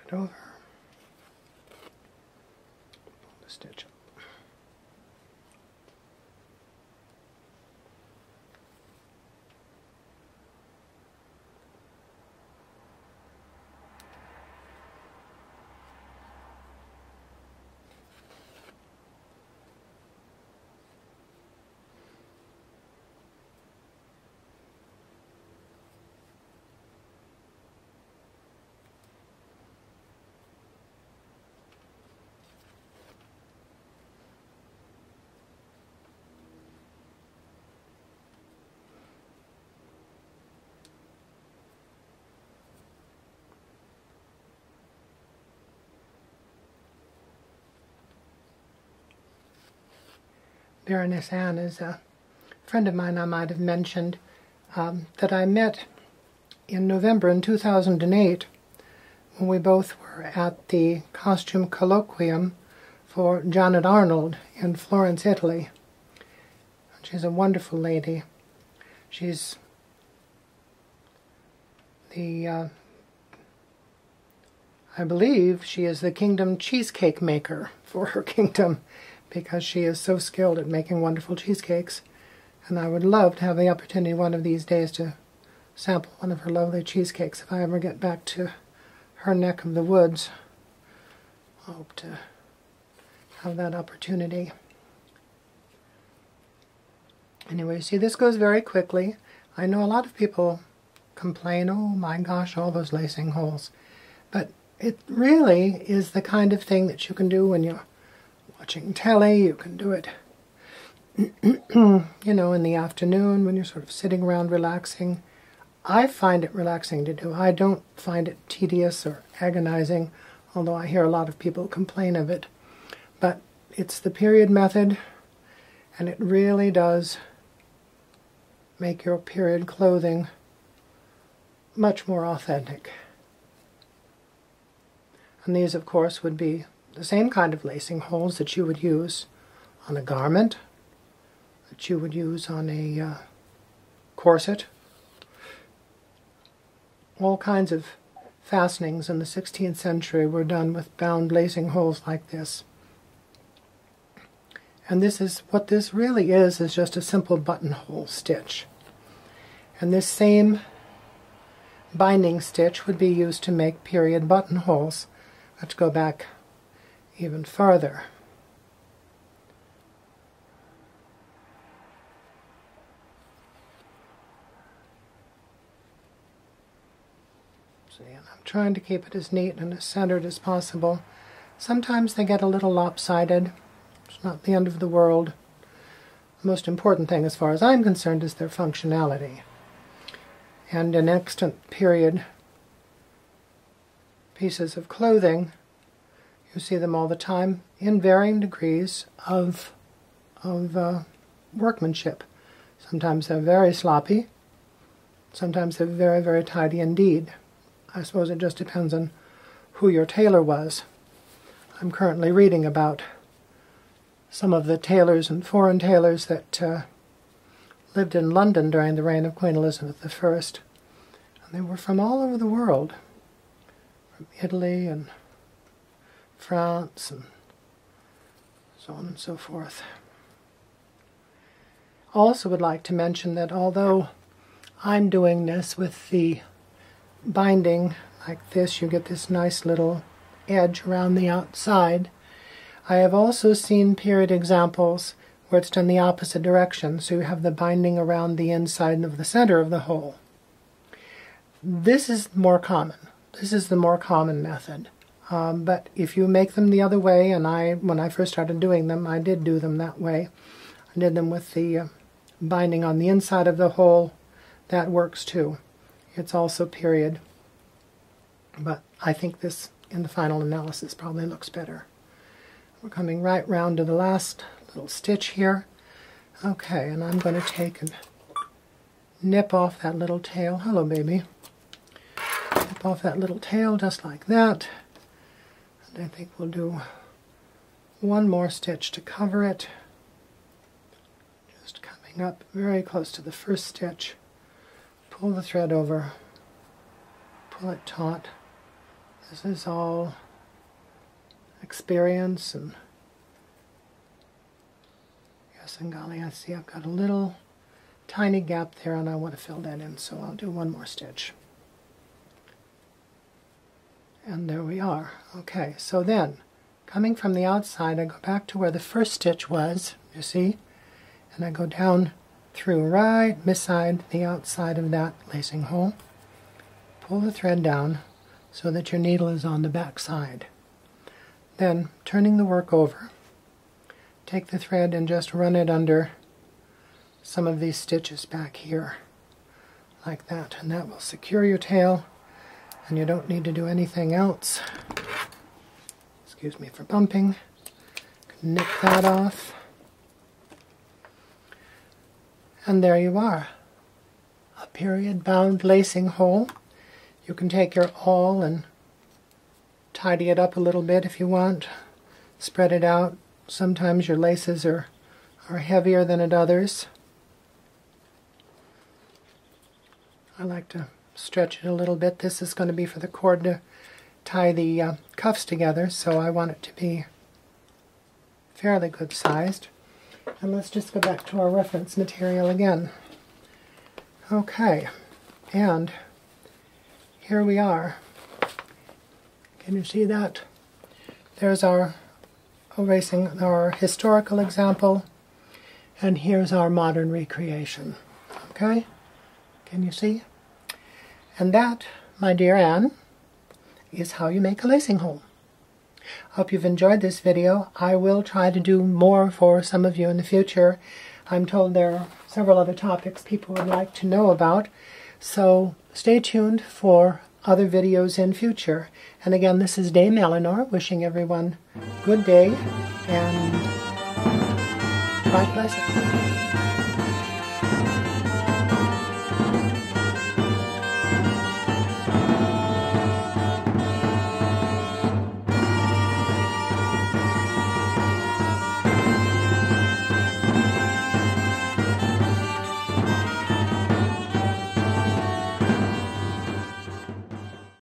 it over, pull the stitch up. Baroness Anne is a friend of mine. I might have mentioned that I met in November in 2008 when we both were at the costume colloquium for Janet Arnold in Florence, Italy. She's a wonderful lady. She's the, I believe she is the kingdom cheesecake maker for her kingdom, because she is so skilled at making wonderful cheesecakes. And I would love to have the opportunity one of these days to sample one of her lovely cheesecakes if I ever get back to her neck of the woods. I hope to have that opportunity. Anyway, see, this goes very quickly. I know a lot of people complain, oh my gosh, all those lacing holes. But it really is the kind of thing that you can do when you're watching telly. You can do it, you know, in the afternoon when you're sort of sitting around relaxing. I find it relaxing to do. I don't find it tedious or agonizing, although I hear a lot of people complain of it. But it's the period method, and it really does make your period clothing much more authentic. And these, of course, would be the same kind of lacing holes that you would use on a garment, that you would use on a corset. All kinds of fastenings in the 16th century were done with bound lacing holes like this. And this is what this really is just a simple buttonhole stitch. And this same binding stitch would be used to make period buttonholes. Let's go back even farther. See, and I'm trying to keep it as neat and as centered as possible. Sometimes they get a little lopsided. It's not the end of the world. The most important thing, as far as I'm concerned, is their functionality. And in extant period pieces of clothing, you see them all the time in varying degrees of workmanship. Sometimes they're very sloppy. Sometimes they're very, very tidy indeed. I suppose it just depends on who your tailor was. I'm currently reading about some of the tailors and foreign tailors that lived in London during the reign of Queen Elizabeth I. And they were from all over the world, from Italy and France and so on and so forth. Also would like to mention that although I'm doing this with the binding like this, you get this nice little edge around the outside. I have also seen period examples where it's done the opposite direction, so you have the binding around the inside of the center of the hole. This is more common. This is the more common method. But if you make them the other way, and when I first started doing them, I did do them that way. I did them with the binding on the inside of the hole. That works too. It's also period. But I think this, in the final analysis, probably looks better. We're coming right round to the last little stitch here. Okay, and I'm going to take and nip off that little tail. Hello, baby. Nip off that little tail just like that. And I think we'll do one more stitch to cover it. Just coming up very close to the first stitch. Pull the thread over. Pull it taut. This is all experience, and yes, and golly, I see I've got a little tiny gap there and I want to fill that in, so I'll do one more stitch. And there we are. Okay, so then coming from the outside, I go back to where the first stitch was, you see, and I go down through right beside the outside of that lacing hole. Pull the thread down so that your needle is on the back side. Then, turning the work over, take the thread and just run it under some of these stitches back here, like that, and that will secure your tail, and you don't need to do anything else. Excuse me for bumping. Nip that off. And there you are. A period-bound lacing hole. You can take your awl and tidy it up a little bit if you want. Spread it out. Sometimes your laces are heavier than at others. I like to stretch it a little bit. This is going to be for the cord to tie the cuffs together, so I want it to be fairly good sized. And let's just go back to our reference material again. Okay, and here we are. Can you see that? There's our historical example, and here's our modern recreation. Okay? Can you see? And that, my dear Anne, is how you make a lacing hole. I hope you've enjoyed this video. I will try to do more for some of you in the future. I'm told there are several other topics people would like to know about, so stay tuned for other videos in future. And again, this is Dame Eleanor wishing everyone good day and God bless you.